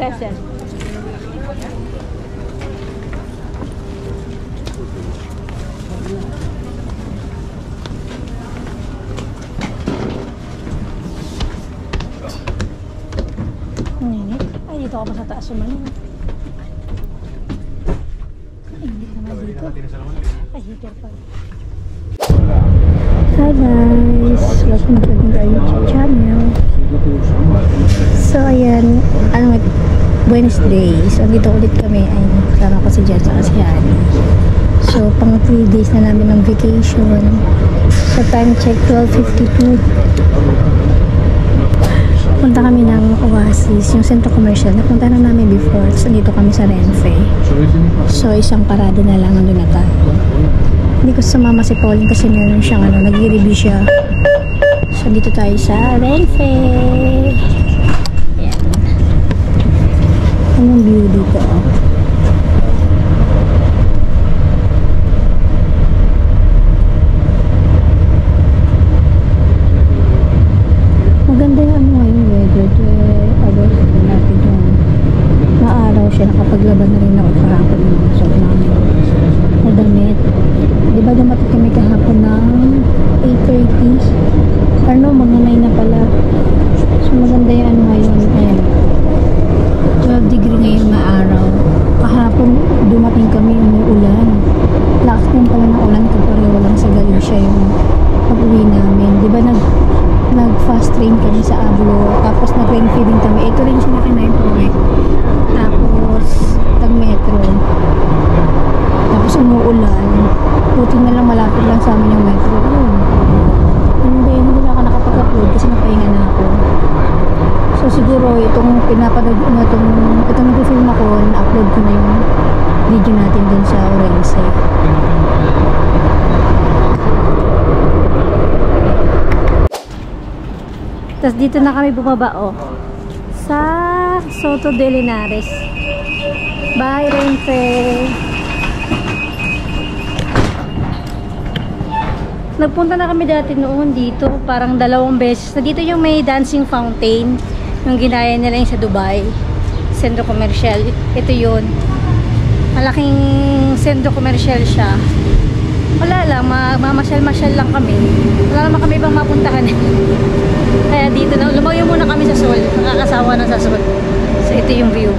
Gracias. Ay, dito ako pa sa taas sumanin. Ay, hindi naman dito. Ay, heater pa. Hi guys! Welcome to our YouTube channel. So, ayan. Wednesday. So, dito ulit kami. Ay, kasama ko si Jen at si Annie. So, pang 3 days na namin ng vacation. So, time check 12:52. Punta kami ng Oasis, yung Centro Commercial. Napunta na namin before. So, dito kami sa Renfe. So, isang parada na lang nandun na tayo. Hindi ko sumama si Pauline kasi meron siyang nag-review siya. So, dito tayo sa Renfe. Ayan. Anong view dito? Maganda yung yung weather. Natin yung maaraw siya. Nakapaglaban na rin ako kahapon ng suot namin na damit. Diba dumating kami kahapon ng 8:30? Pero no, mag-9 na pala. So maganda yung ngayon. Ayan. 12 degree ngayon maaraw. Kahapon dumating kami yung may ulan. Lakas din pala ng ulan kapag walang sa Galicia yung pag-uwi namin. Diba nag-fast train kami sa Ablo. Tapos nag-rain feeding kami. Ito rin siya nakinayin po eh. Tapos tag-metro. Tapos umuulan. Buti na lang malapit lang sa amin yung metro. Hindi na ako nakapag-upload kasi napahinga na ako. So siguro itong pinapanood itong nag-film ako, na-upload ko na yung video natin dun sa Orense. Tapos dito na kami bumaba sa Soto de Linares. Bye Renfe! Nagpunta na kami dati noon dito, parang 2 beses. Na dito yung may dancing fountain, yung ginaya nila yung sa Dubai, Centro Commercial. Ito yun. Malaking Centro Commercial siya. Wala lang, mamasyal-masyal lang kami. Wala naman kami ibang mapuntahan. Kaya dito na, lumayo muna kami sa Sol. Nakakasawa na sa Sol. So ito yung view.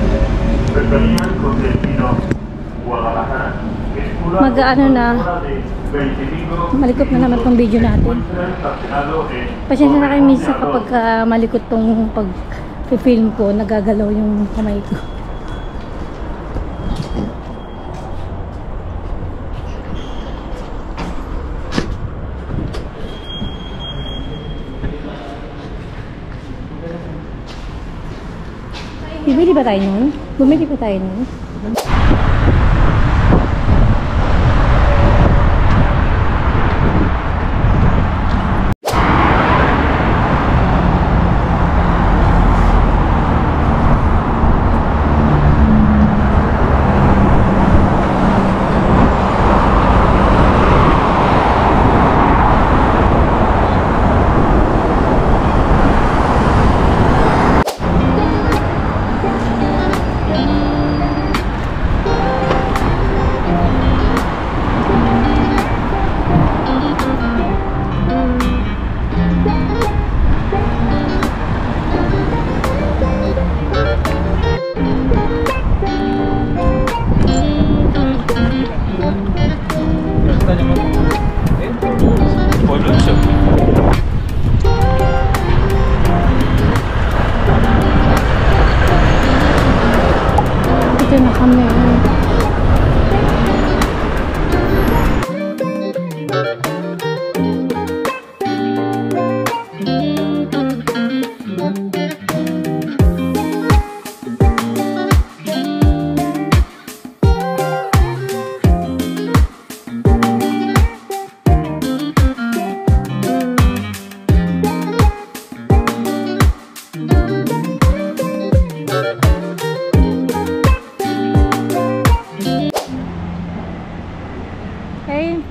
Mag-ano na, malikot na naman tong video natin. Pasensya na kayo minsan kapag malikot tong pag-film ko, nagagalaw yung kamay ko. Bumili ba tayo nun? Bumili ba tayo nun? Ito na kami.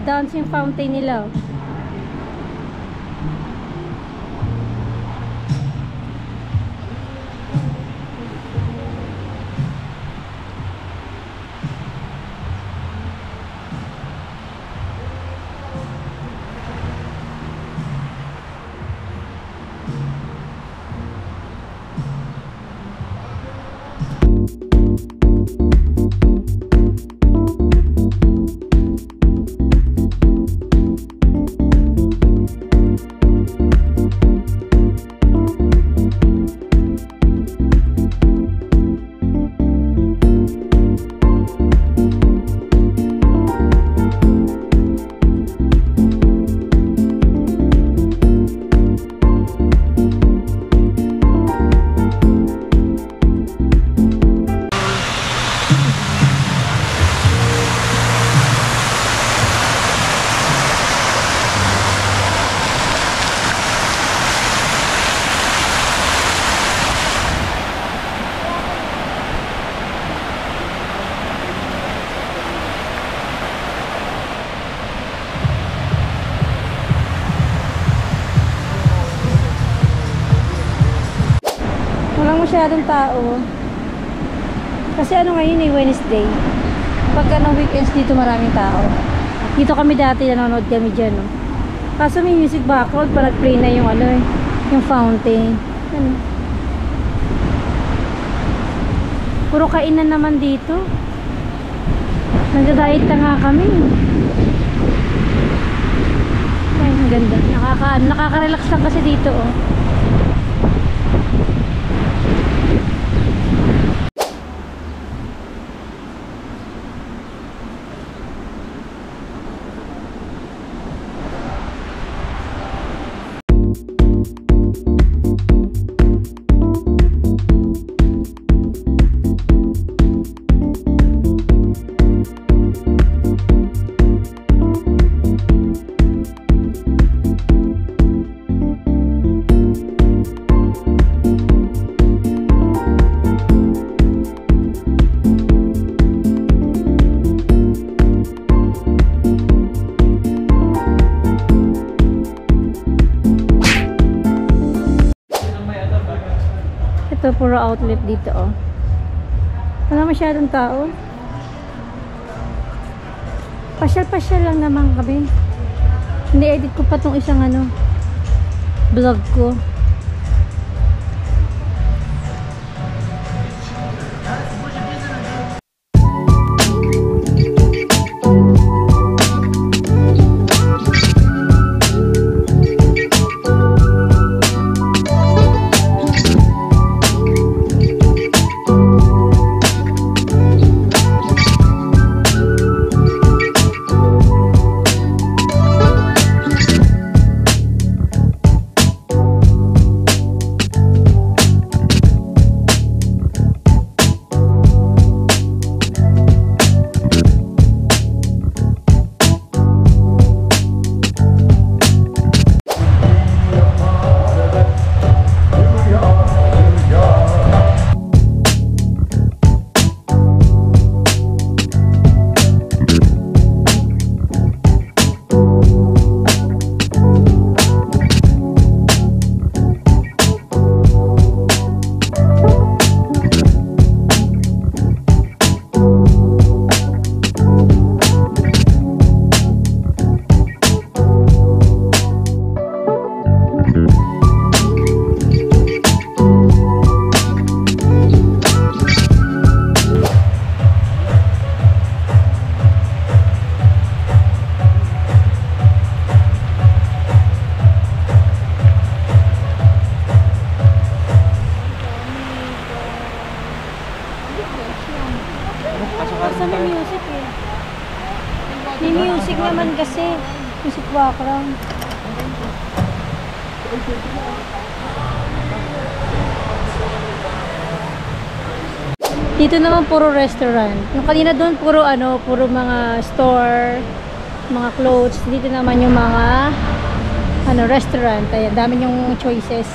Dancing fountain nila. Walang masyadong tao. Kasi ano ngayon eh, Wednesday. Pagka ng weekends dito maraming tao. Dito kami dati, nanonood kami dyan, no? Kaso may music background pa nag-play na yung ano eh, yung fountain. Ano? Puro kainan naman dito. Nagda-diet na nga kami. Ay, ang ganda. Nakaka-relax lang kasi dito, oh. Ito, puro outlet dito, oh. Wala masyadong tao. Pasyal-pasyal lang naman kami. Hindi edit ko pa tong isang ano, vlog ko. Basta may music eh. May music naman kasi. Music background. Dito naman puro restaurant. Yung kanina doon puro ano, puro mga store, mga clothes. Dito naman yung mga ano, restaurant. Ayan, dami yung choices.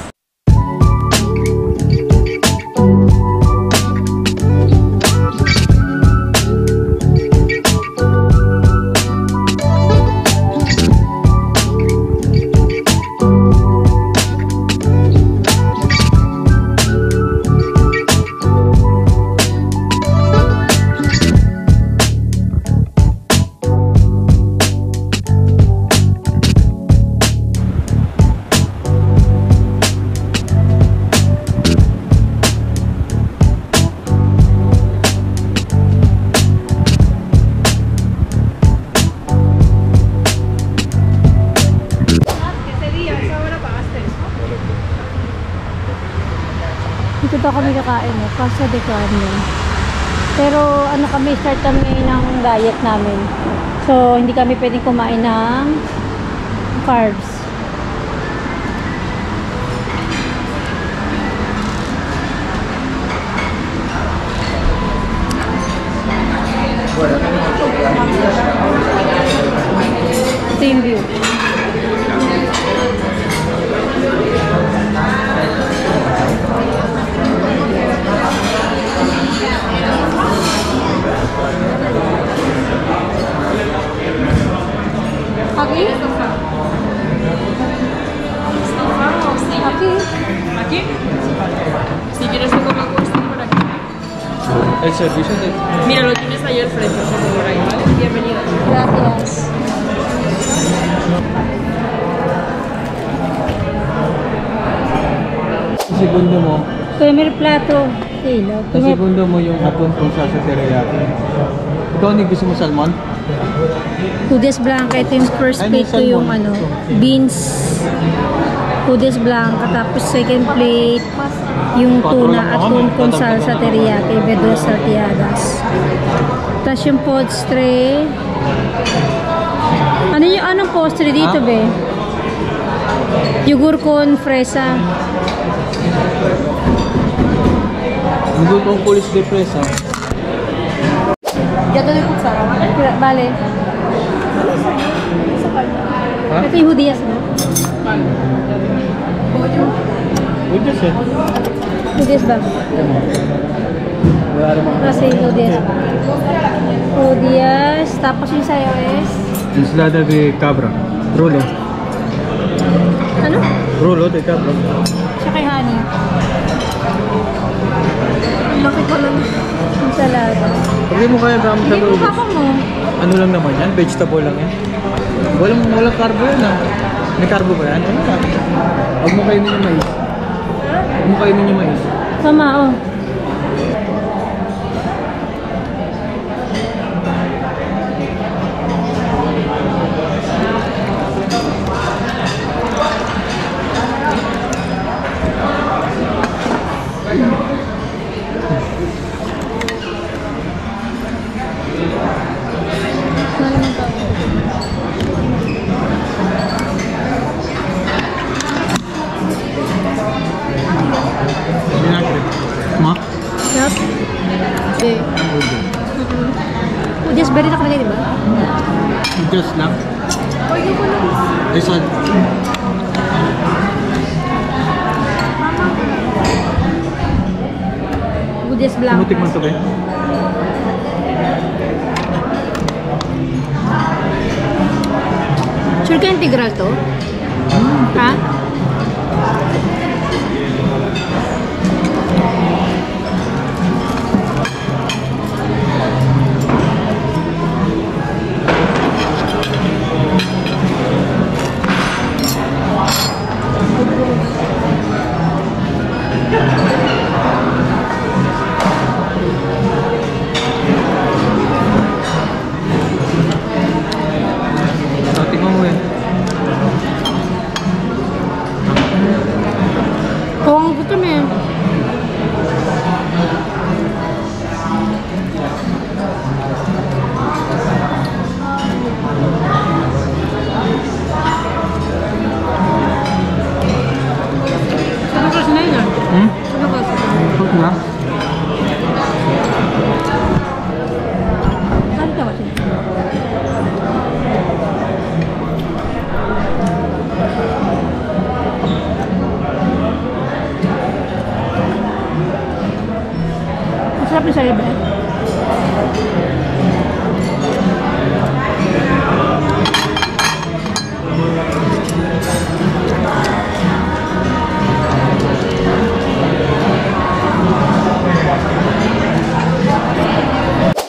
Dito daw kami kakain, no? Casa de Carne. Pero ano kami, start kami ng diet namin. So, hindi kami pwedeng kumain ng carbs. Ito yung view. Aquí? Aquí. Aquí. Si quieres servicio. Mira, lo tienes ahí al frente, por ahí, ¿vale? Bienvenida. Gracias. Segundo mo, Primer plato. Kilo. sa segundo mo yung hapon kung sa teriyaki. Ikaw ang gusto mo salmon? Pudes blanca. Ito yung first Ay, plate ko may yung salmon. ano, beans. Pudes blanca. Tapos second plate, yung tuna at con salsa teriyaki. Verduras salteadas. Tapos yung postre. Ano yung anong postre dito, be? Yogurt con fresa. Hindi kong pulis de presa. Ya te doy cuchara, ¿vale? Vale. Ha? Ito yung hudiyas, no? Vale. Pwede siya. Hudiyas ba? Wala naman. Kasi hudiyas. Hudiyas. Tapos yung sayo is... Ensalada de cabra. Rulo. Ano? Rulo de cabra. Siya kay honey. Laki ko lang. Ensalada. Pag di mo kaya gamit Hindi sa mo loob. pa mo. Ano lang naman yan? Vegetable lang yan. Walang carbo yan ah. May carbo ba yan? Wala. Huwag mo kainin yung mais. Huwag mo kainin yung mais. Sama, oh. Vinagre. Ma? Yup. Eh. Hudiyas berry nakalagay, di ba? Just lang. Isad. Hudiyas blanca. Tumutik man ito ba? Sure ka integral to? Ha? So, tingnan mo yan. Kung ang gutom eh. Ano kasi na yun ah? Hmm? Ano kasi? Huwag na. Ano ka kasi? Masarap yung sa'yo, ba?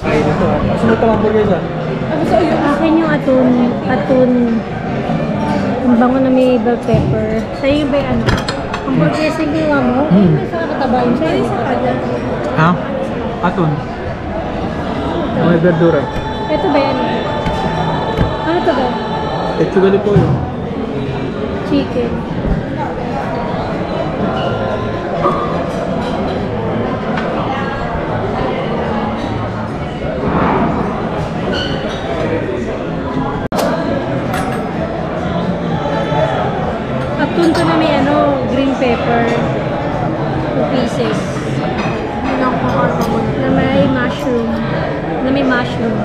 Ay, dito ah. Sunod ka lang burger sa. Ano sa iyo? Akin yung atun. Ang bango na may bell pepper. Sa'yo ba yung ano? Ang burgesi ginawa mo? Hmm. May sa kataba yun. Sa'yo sa kanya. Ha? Aton. May verdura. Ito ba yan? Ano to ba? Ito gali po yun. Chicken. Atun to na may ano, green pepper. 2 pieces. Na may mushroom. Na may mushroom.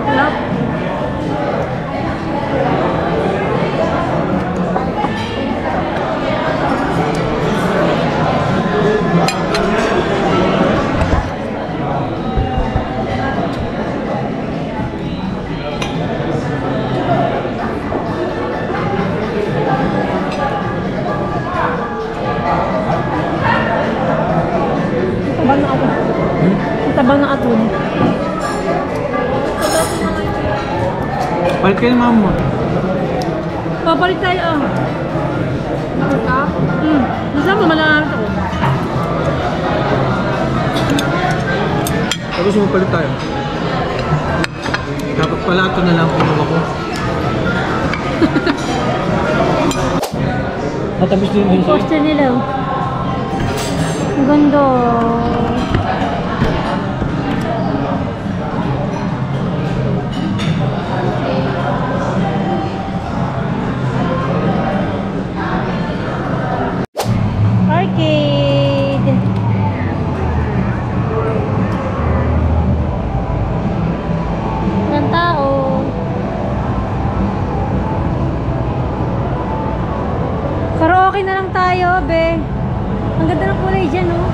Sarap. Palit kayo ng mama mo. Papalit tayo. Nasama malalamit ako. Tapos mapalit tayo. Dapat pala ito na lang pinuha ko. Matapos din Yung din sa'yo. poster nila. Oh. Ang ganda. Arcade. Ng tao. Karaoke na lang tayo, be. Ang ganda ng kulay dyan, oh.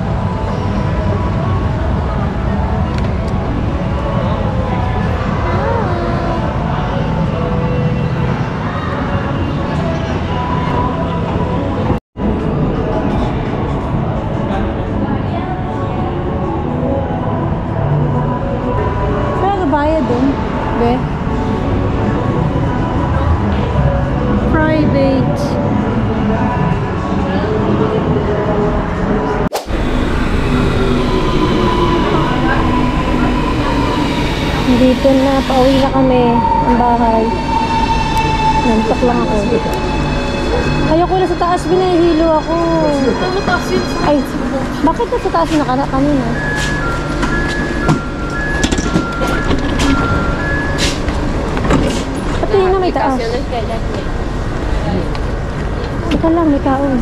Saan ka bayad dun, be? Private. Dito na, pauwi na kami ang bahay. Nantok lang ako. Ayoko na sa taas, binahihilo ako. Ano taas yun? Ay, bakit na sa taas na kanina? Pati yun na may taas. Ito lang, may kaon.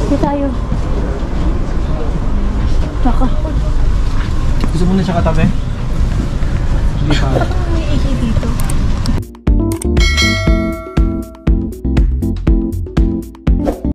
Hindi tayo. Baka. Gusto mo na siya katabi? Hindi pa. May AC dito.